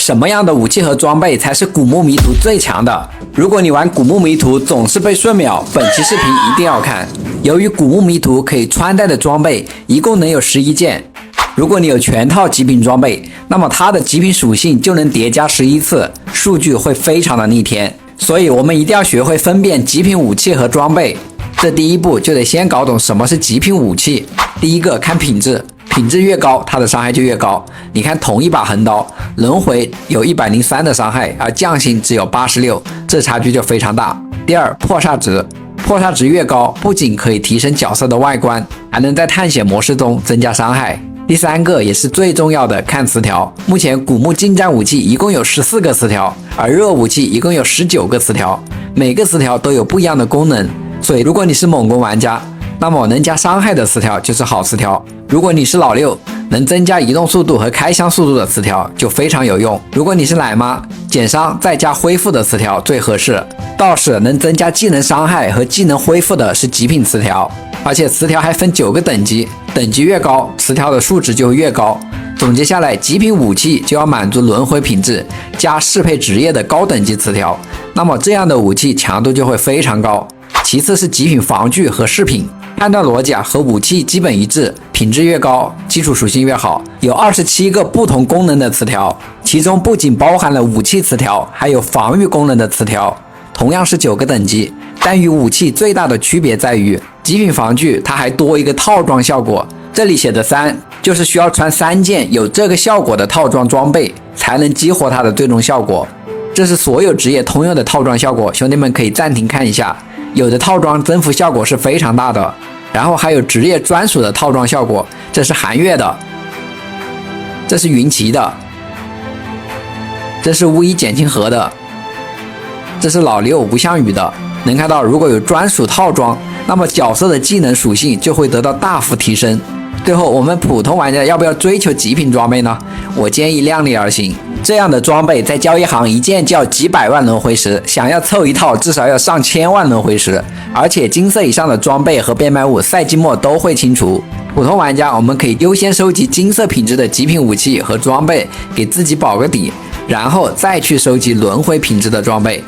什么样的武器和装备才是古墓迷途最强的？如果你玩古墓迷途总是被瞬秒，本期视频一定要看。由于古墓迷途可以穿戴的装备一共能有11件，如果你有全套极品装备，那么它的极品属性就能叠加11次，数据会非常的逆天。所以我们一定要学会分辨极品武器和装备。这第一步就得先搞懂什么是极品武器。第一个看品质，品质越高，它的伤害就越高。你看同一把横刀，轮回有103的伤害，而降星只有86，这差距就非常大。第二，破煞值，破煞值越高，不仅可以提升角色的外观，还能在探险模式中增加伤害。第三个也是最重要的，看词条。目前古墓近战武器一共有14个词条，而热武器一共有19个词条，每个词条都有不一样的功能。所以如果你是猛攻玩家，那么能加伤害的词条就是好词条。如果你是老六，能增加移动速度和开箱速度的词条就非常有用。如果你是奶妈，减伤再加恢复的词条最合适。道士能增加技能伤害和技能恢复的是极品词条，而且词条还分9个等级，等级越高，词条的数值就越高。总结下来，极品武器就要满足轮回品质加适配职业的高等级词条，那么这样的武器强度就会非常高。其次是极品防具和饰品，判断逻辑和武器基本一致，品质越高，基础属性越好。有27个不同功能的词条，其中不仅包含了武器词条，还有防御功能的词条，同样是9个等级，但与武器最大的区别在于，极品防具它还多一个套装效果，这里写的3就是需要穿3件有这个效果的套装装备才能激活它的最终效果。这是所有职业通用的套装效果，兄弟们可以暂停看一下。有的套装增幅效果是非常大的，然后还有职业专属的套装效果，这是寒月的，这是云奇的，这是巫医减轻盒的，这是老六无相羽的。能看到，如果有专属套装，那么角色的技能属性就会得到大幅提升。最后，我们普通玩家要不要追求极品装备呢？我建议量力而行。这样的装备在交易行一件就要几百万轮回石，想要凑一套至少要上千万轮回石，而且金色以上的装备和变卖物赛季末都会清除。普通玩家我们可以优先收集金色品质的极品武器和装备，给自己保个底，然后再去收集轮回品质的装备。